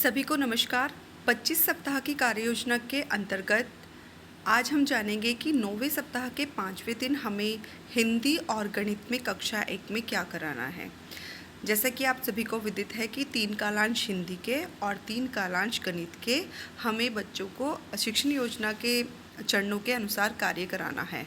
सभी को नमस्कार। 25 सप्ताह की कार्य योजना के अंतर्गत आज हम जानेंगे कि 9वें सप्ताह के 5वें दिन हमें हिंदी और गणित में कक्षा 1 में क्या कराना है। जैसा कि आप सभी को विदित है कि 3 कालांश हिंदी के और 3 कालांश गणित के हमें बच्चों को शिक्षण योजना के चरणों के अनुसार कार्य कराना है।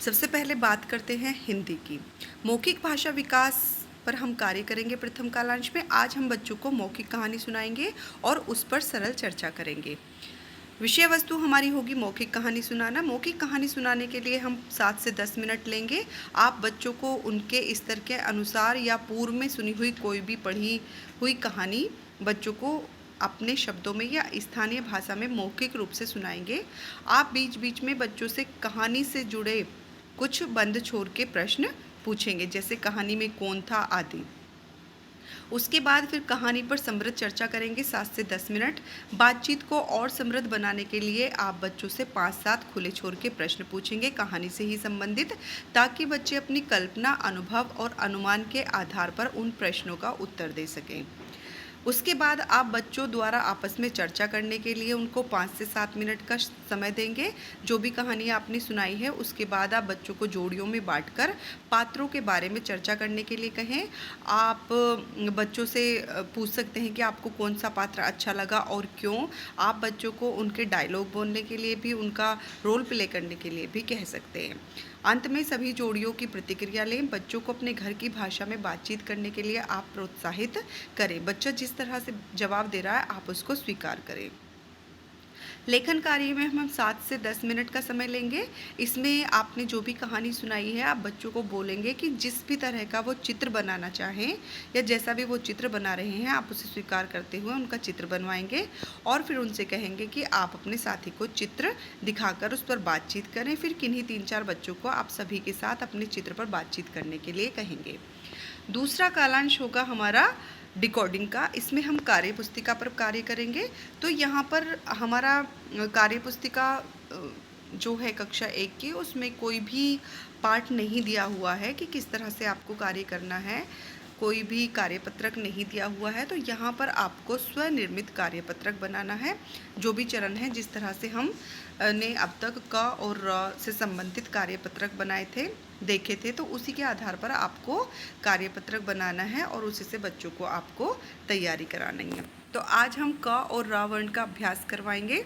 सबसे पहले बात करते हैं हिंदी की। मौखिक भाषा विकास पर हम कार्य करेंगे। प्रथम कालांश में आज हम बच्चों को मौखिक कहानी सुनाएंगे और उस पर सरल चर्चा करेंगे। विषय वस्तु हमारी होगी मौखिक कहानी सुनाना। मौखिक कहानी सुनाने के लिए हम 7 से 10 मिनट लेंगे। आप बच्चों को उनके स्तर के अनुसार या पूर्व में सुनी हुई कोई भी पढ़ी हुई कहानी बच्चों को अपने शब्दों में या स्थानीय भाषा में मौखिक रूप से सुनाएंगे। आप बीच बीच में बच्चों से कहानी से जुड़े कुछ बंद छोर के प्रश्न पूछेंगे, जैसे कहानी में कौन था आदि। उसके बाद फिर कहानी पर समृद्ध चर्चा करेंगे 7 से 10 मिनट। बातचीत को और समृद्ध बनाने के लिए आप बच्चों से 5-7 खुले छोर के प्रश्न पूछेंगे कहानी से ही संबंधित, ताकि बच्चे अपनी कल्पना, अनुभव और अनुमान के आधार पर उन प्रश्नों का उत्तर दे सकें। उसके बाद आप बच्चों द्वारा आपस में चर्चा करने के लिए उनको 5 से 7 मिनट का समय देंगे। जो भी कहानी आपने सुनाई है उसके बाद आप बच्चों को जोड़ियों में बांटकर पात्रों के बारे में चर्चा करने के लिए कहें। आप बच्चों से पूछ सकते हैं कि आपको कौन सा पात्र अच्छा लगा और क्यों। आप बच्चों को उनके डायलॉग बोलने के लिए भी, उनका रोल प्ले करने के लिए भी कह सकते हैं। अंत में सभी जोड़ियों की प्रतिक्रिया लें। बच्चों को अपने घर की भाषा में बातचीत करने के लिए आप प्रोत्साहित करें। बच्चा जिस तरह से जवाब दे रहा है आप उसको स्वीकार करें। लेखन कार्य में हम 7 से 10 मिनट का समय लेंगे। इसमें आपने जो भी कहानी सुनाई है आप बच्चों को बोलेंगे कि जिस भी तरह का वो चित्र बनाना चाहें या जैसा भी वो चित्र बना रहे हैं आप उसे स्वीकार करते हुए उनका चित्र बनवाएंगे और फिर उनसे कहेंगे कि आप अपने साथी को चित्र दिखाकर उस पर बातचीत करें। फिर किन्हीं 3-4 बच्चों को आप सभी के साथ अपने चित्र पर बातचीत करने के लिए कहेंगे। दूसरा कालांश होगा हमारा डिकोडिंग का। इसमें हम कार्य पुस्तिका पर कार्य करेंगे। तो यहाँ पर हमारा कार्य पुस्तिका जो है कक्षा 1 की, उसमें कोई भी पाठ नहीं दिया हुआ है कि किस तरह से आपको कार्य करना है, कोई भी कार्यपत्रक नहीं दिया हुआ है। तो यहाँ पर आपको स्वनिर्मित कार्यपत्रक बनाना है। जो भी चरण है, जिस तरह से हम ने अब तक क और र से संबंधित कार्यपत्रक बनाए थे, देखे थे, तो उसी के आधार पर आपको कार्यपत्रक बनाना है और उसी से बच्चों को आपको तैयारी करानी है। तो आज हम क और र वर्ण का अभ्यास करवाएंगे।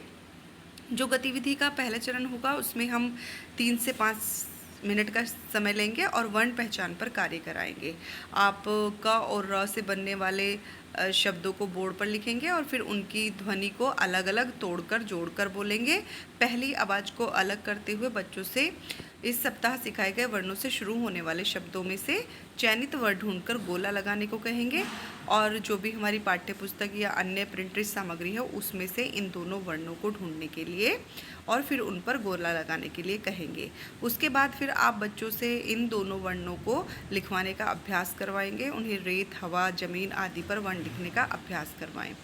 जो गतिविधि का पहला चरण होगा उसमें हम 3 से 5 मिनट का समय लेंगे और वर्ण पहचान पर कार्य कराएंगे। आप क और र से बनने वाले शब्दों को बोर्ड पर लिखेंगे और फिर उनकी ध्वनि को अलग अलग तोड़कर जोड़कर बोलेंगे। पहली आवाज़ को अलग करते हुए बच्चों से इस सप्ताह सिखाए गए वर्णों से शुरू होने वाले शब्दों में से चयनित वर्ड ढूंढकर गोला लगाने को कहेंगे और जो भी हमारी पाठ्य पुस्तक या अन्य प्रिंटेड सामग्री है उसमें से इन दोनों वर्णों को ढूंढने के लिए और फिर उन पर गोला लगाने के लिए कहेंगे। उसके बाद फिर आप बच्चों से इन दोनों वर्णों को लिखवाने का अभ्यास करवाएंगे। उन्हें रेत, हवा, जमीन आदि पर वर्ण लिखने का अभ्यास करवाएं।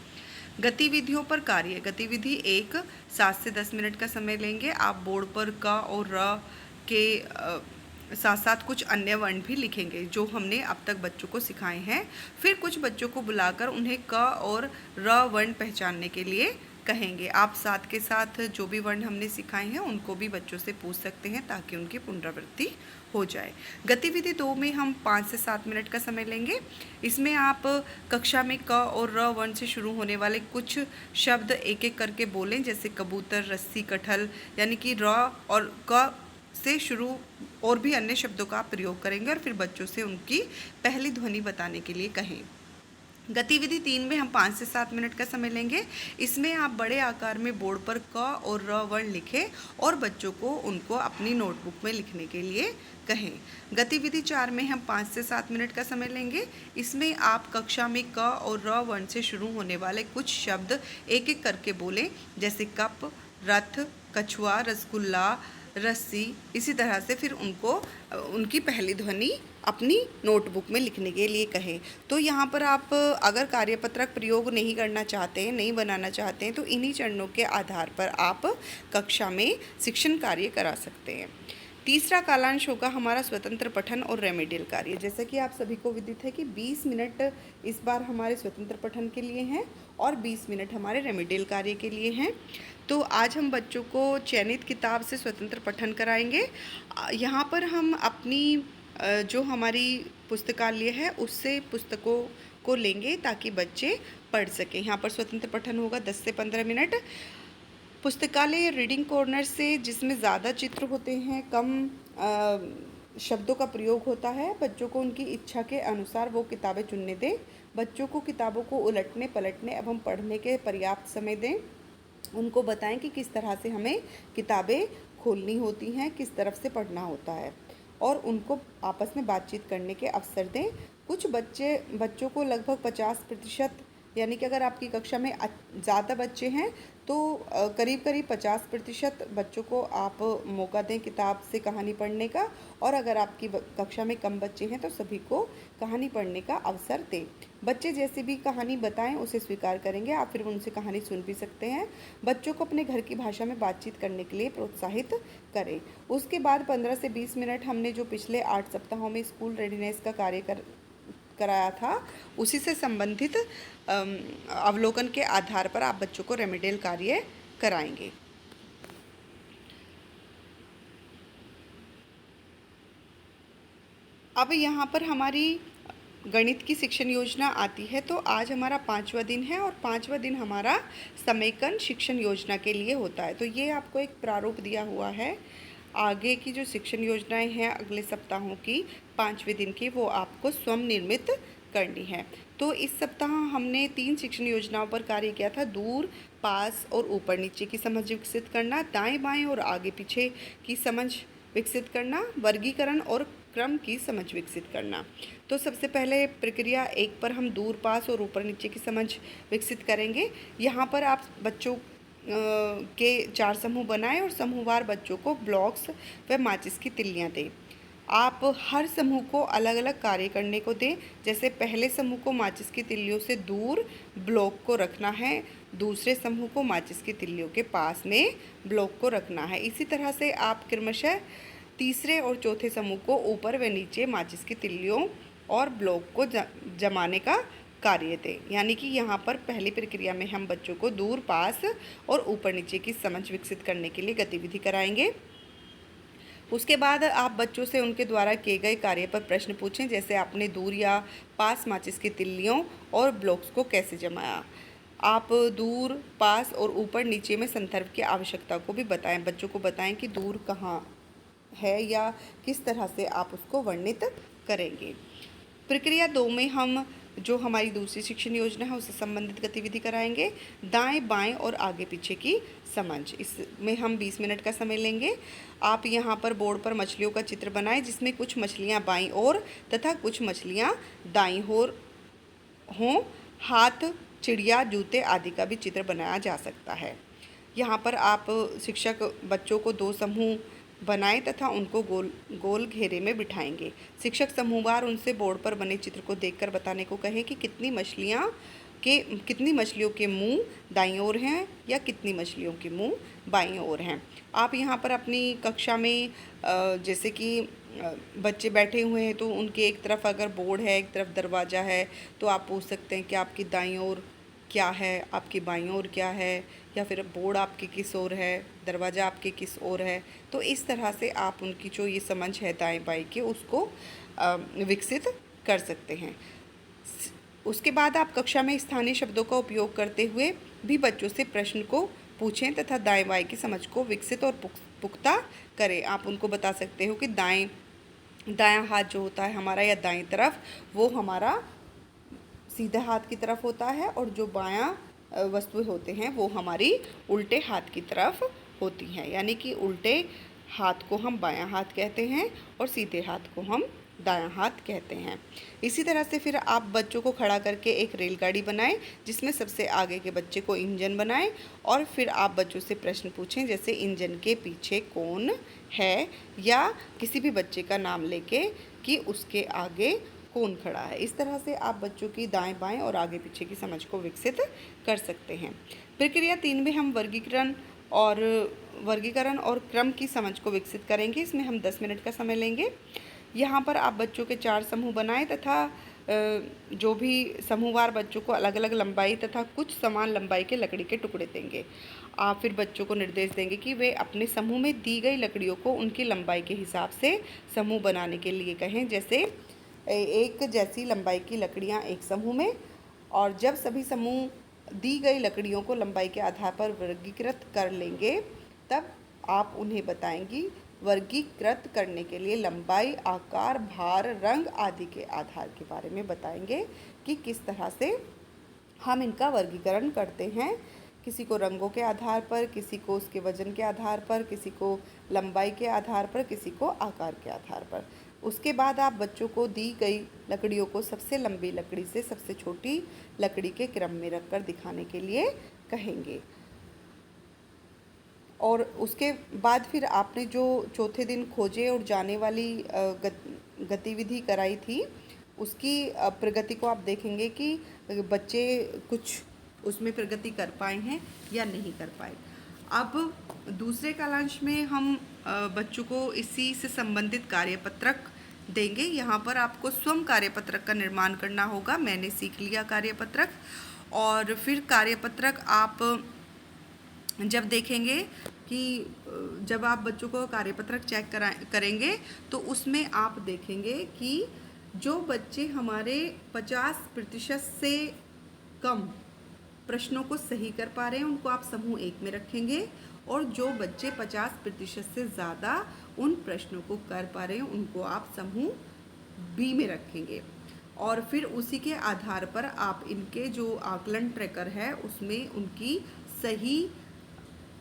गतिविधियों पर कार्य। गतिविधि 1 7 से 10 मिनट का समय लेंगे। आप बोर्ड पर क और र के साथ साथ कुछ अन्य वर्ण भी लिखेंगे जो हमने अब तक बच्चों को सिखाए हैं। फिर कुछ बच्चों को बुलाकर उन्हें क और र वर्ण पहचानने के लिए कहेंगे। आप साथ के साथ जो भी वर्ण हमने सिखाए हैं उनको भी बच्चों से पूछ सकते हैं ताकि उनकी पुनरावृत्ति हो जाए। गतिविधि 2 में हम 5 से 7 मिनट का समय लेंगे। इसमें आप कक्षा में क और र वर्ण से शुरू होने वाले कुछ शब्द एक एक करके बोलें, जैसे कबूतर, रस्सी, कटहल, यानी कि र और क से शुरू और भी अन्य शब्दों का प्रयोग करेंगे और फिर बच्चों से उनकी पहली ध्वनि बताने के लिए कहें। गतिविधि 3 में हम 5 से 7 मिनट का समय लेंगे। इसमें आप बड़े आकार में बोर्ड पर क और र वर्ण लिखें और बच्चों को उनको अपनी नोटबुक में लिखने के लिए कहें। गतिविधि 4 में हम 5 से 7 मिनट का समय लेंगे। इसमें आप कक्षा में क और र वर्ण से शुरू होने वाले कुछ शब्द एक एक करके बोलें, जैसे कप, रथ, कछुआ, रसगुल्ला, रस्सी। इसी तरह से फिर उनको उनकी पहली ध्वनि अपनी नोटबुक में लिखने के लिए कहें। तो यहाँ पर आप अगर कार्यपत्रक प्रयोग नहीं करना चाहते हैं, नहीं बनाना चाहते हैं, तो इन्हीं चरणों के आधार पर आप कक्षा में शिक्षण कार्य करा सकते हैं। तीसरा कालांश होगा हमारा स्वतंत्र पठन और रेमेडियल कार्य। जैसा कि आप सभी को विदित है कि 20 मिनट इस बार हमारे स्वतंत्र पठन के लिए हैं और 20 मिनट हमारे रेमेडियल कार्य के लिए हैं। तो आज हम बच्चों को चयनित किताब से स्वतंत्र पठन कराएंगे। यहाँ पर हम अपनी जो हमारी पुस्तकालय है उससे पुस्तकों को लेंगे ताकि बच्चे पढ़ सकें। यहाँ पर स्वतंत्र पठन होगा 10 से 15 मिनट। पुस्तकालय रीडिंग कॉर्नर से जिसमें ज़्यादा चित्र होते हैं, कम शब्दों का प्रयोग होता है, बच्चों को उनकी इच्छा के अनुसार वो किताबें चुनने दें। बच्चों को किताबों को उलटने पलटने एवं पढ़ने के पर्याप्त समय दें। उनको बताएं कि किस तरह से हमें किताबें खोलनी होती हैं, किस तरफ से पढ़ना होता है, और उनको आपस में बातचीत करने के अवसर दें। कुछ बच्चों को लगभग 50%, यानी कि अगर आपकी कक्षा में ज़्यादा बच्चे हैं तो करीब 50% बच्चों को आप मौका दें किताब से कहानी पढ़ने का, और अगर आपकी कक्षा में कम बच्चे हैं तो सभी को कहानी पढ़ने का अवसर दें। बच्चे जैसी भी कहानी बताएं उसे स्वीकार करेंगे, आप फिर उनसे कहानी सुन भी सकते हैं। बच्चों को अपने घर की भाषा में बातचीत करने के लिए प्रोत्साहित करें। उसके बाद 15 से 20 मिनट हमने जो पिछले 8 सप्ताहों में स्कूल रेडीनेस का कार्य कराया था उसी से संबंधित अवलोकन के आधार पर आप बच्चों को रेमेडियल कार्य कराएंगे। अब यहाँ पर हमारी गणित की शिक्षण योजना आती है। तो आज हमारा 5वां दिन है और 5वां दिन हमारा समेकन शिक्षण योजना के लिए होता है। तो ये आपको एक प्रारूप दिया हुआ है। आगे की जो शिक्षण योजनाएं हैं अगले सप्ताहों की 5वें दिन की, वो आपको स्वयं निर्मित करनी है। तो इस सप्ताह हमने 3 शिक्षण योजनाओं पर कार्य किया था। दूर, पास और ऊपर नीचे की समझ विकसित करना, दाएं बाएं और आगे पीछे की समझ विकसित करना, वर्गीकरण और क्रम की समझ विकसित करना। तो सबसे पहले प्रक्रिया 1 पर हम दूर, पास और ऊपर नीचे की समझ विकसित करेंगे। यहाँ पर आप बच्चों के 4 समूह बनाएं और समूहवार बच्चों को ब्लॉक्स व माचिस की तिल्लियाँ दें। आप हर समूह को अलग अलग कार्य करने को दें। जैसे पहले समूह को माचिस की तिल्लियों से दूर ब्लॉक को रखना है, दूसरे समूह को माचिस की तिल्लियों के पास में ब्लॉक को रखना है। इसी तरह से आप क्रमशः तीसरे और चौथे समूह को ऊपर व नीचे माचिस की तिल्लियों और ब्लॉक को जमाने का कार्य दें। यानी कि यहाँ पर पहली प्रक्रिया में हम बच्चों को दूर, पास और ऊपर नीचे की समझ विकसित करने के लिए गतिविधि कराएंगे। उसके बाद आप बच्चों से उनके द्वारा किए गए कार्य पर प्रश्न पूछें। जैसे आपने दूर या पास माचिस की तिल्लियों और ब्लॉक्स को कैसे जमाया। आप दूर, पास और ऊपर नीचे में संदर्भ की आवश्यकता को भी बताएं। बच्चों को बताएं कि दूर कहाँ है या किस तरह से आप उसको वर्णित करेंगे। प्रक्रिया 2 में हम जो हमारी दूसरी शिक्षण योजना है उससे संबंधित गतिविधि कराएंगे। दाएं बाएं और आगे पीछे की समझ, इसमें हम 20 मिनट का समय लेंगे। आप यहाँ पर बोर्ड पर मछलियों का चित्र बनाएं जिसमें कुछ मछलियाँ बाईं ओर तथा कुछ मछलियाँ दाईं ओर हों। हाथ, चिड़िया, जूते आदि का भी चित्र बनाया जा सकता है। यहाँ पर आप शिक्षक बच्चों को 2 समूह बनाएं तथा उनको गोल गोल घेरे में बिठाएंगे। शिक्षक समूहवार उनसे बोर्ड पर बने चित्र को देखकर बताने को कहें कि कितनी मछलियों के मुंह दाईं ओर हैं या कितनी मछलियों के मुंह बाईं ओर हैं। आप यहाँ पर अपनी कक्षा में जैसे कि बच्चे बैठे हुए हैं तो उनके एक तरफ अगर बोर्ड है, एक तरफ दरवाज़ा है, तो आप पूछ सकते हैं कि आपकी दाईं ओर क्या है, आपकी बाईं ओर क्या है, या फिर बोर्ड आपकी किस ओर है, दरवाज़ा आपके किस ओर है। तो इस तरह से आप उनकी जो ये समझ है दाएं बाएं की उसको विकसित कर सकते हैं। उसके बाद आप कक्षा में स्थानीय शब्दों का उपयोग करते हुए भी बच्चों से प्रश्न को पूछें तथा दाएं बाएं की समझ को विकसित और पुख्ता करें। आप उनको बता सकते हो कि दायां हाथ जो होता है हमारा या दाईं तरफ, वो हमारा सीधा हाथ की तरफ होता है, और जो बायां वस्तुएं होते हैं वो हमारी उल्टे हाथ की तरफ होती हैं। यानी कि उल्टे हाथ को हम बायां हाथ कहते हैं और सीधे हाथ को हम दायां हाथ कहते हैं। इसी तरह से फिर आप बच्चों को खड़ा करके एक रेलगाड़ी बनाएं जिसमें सबसे आगे के बच्चे को इंजन बनाएं, और फिर आप बच्चों से प्रश्न पूछें जैसे इंजन के पीछे कौन है, या किसी भी बच्चे का नाम लेके कि उसके आगे कौन खड़ा है। इस तरह से आप बच्चों की दाएं बाएं और आगे पीछे की समझ को विकसित कर सकते हैं। प्रक्रिया 3 में हम वर्गीकरण और वर्गीकरण और क्रम की समझ को विकसित करेंगे। इसमें हम 10 मिनट का समय लेंगे। यहाँ पर आप बच्चों के 4 समूह बनाएं तथा जो भी समूहवार बच्चों को अलग अलग लंबाई तथा कुछ समान लंबाई के लकड़ी के टुकड़े देंगे। आप फिर बच्चों को निर्देश देंगे कि वे अपने समूह में दी गई लकड़ियों को उनकी लंबाई के हिसाब से समूह बनाने के लिए कहें। जैसे एक जैसी लंबाई की लकड़ियाँ एक समूह में, और जब सभी समूह दी गई लकड़ियों को लंबाई के आधार पर वर्गीकृत कर लेंगे तब आप उन्हें बताएंगी। वर्गीकृत करने के लिए लंबाई, आकार, भार, रंग आदि के आधार के बारे में बताएंगे कि किस तरह से हम इनका वर्गीकरण करते हैं। किसी को रंगों के आधार पर, किसी को उसके वजन के आधार पर, किसी को लंबाई के आधार पर, किसी को आकार के आधार पर। उसके बाद आप बच्चों को दी गई लकड़ियों को सबसे लंबी लकड़ी से सबसे छोटी लकड़ी के क्रम में रखकर दिखाने के लिए कहेंगे। और उसके बाद फिर आपने जो चौथे दिन खोजे और जाने वाली गतिविधि कराई थी, उसकी प्रगति को आप देखेंगे कि बच्चे कुछ उसमें प्रगति कर पाए हैं या नहीं कर पाए। अब दूसरे कालांश में हम बच्चों को इसी से संबंधित कार्यपत्रक देंगे। यहाँ पर आपको स्वयं कार्यपत्रक का निर्माण करना होगा। मैंने सीख लिया कार्यपत्रक। और फिर कार्यपत्रक आप जब देखेंगे कि जब आप बच्चों को कार्यपत्रक चेक करेंगे तो उसमें आप देखेंगे कि जो बच्चे हमारे 50% से कम प्रश्नों को सही कर पा रहे हैं उनको आप समूह 1 में रखेंगे, और जो बच्चे 50% से ज़्यादा उन प्रश्नों को कर पा रहे हैं उनको आप समूह B में रखेंगे। और फिर उसी के आधार पर आप इनके जो आकलन ट्रैकर है उसमें उनकी सही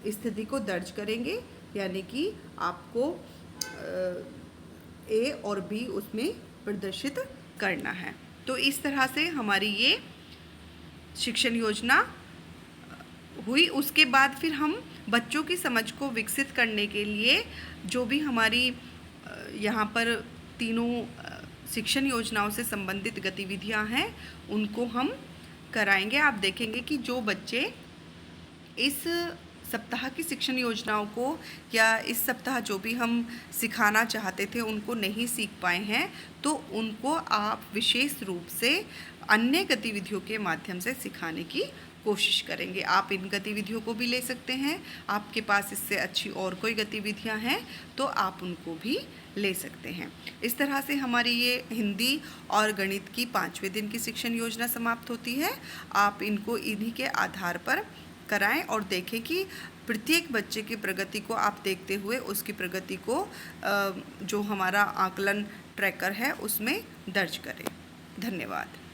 स्थिति को दर्ज करेंगे, यानी कि आपको A और B उसमें प्रदर्शित करना है। तो इस तरह से हमारी ये शिक्षण योजना हुई। उसके बाद फिर हम बच्चों की समझ को विकसित करने के लिए जो भी हमारी यहाँ पर तीनों शिक्षण योजनाओं से संबंधित गतिविधियाँ हैं उनको हम कराएंगे। आप देखेंगे कि जो बच्चे इस सप्ताह की शिक्षण योजनाओं को या इस सप्ताह जो भी हम सिखाना चाहते थे उनको नहीं सीख पाए हैं, तो उनको आप विशेष रूप से अन्य गतिविधियों के माध्यम से सिखाने की कोशिश करेंगे। आप इन गतिविधियों को भी ले सकते हैं। आपके पास इससे अच्छी और कोई गतिविधियां हैं तो आप उनको भी ले सकते हैं। इस तरह से हमारी ये हिंदी और गणित की 5वें दिन की शिक्षण योजना समाप्त होती है। आप इनको इन्हीं के आधार पर कराएं और देखें कि प्रत्येक बच्चे की प्रगति को आप देखते हुए उसकी प्रगति को जो हमारा आकलन ट्रैकर है उसमें दर्ज करें। धन्यवाद।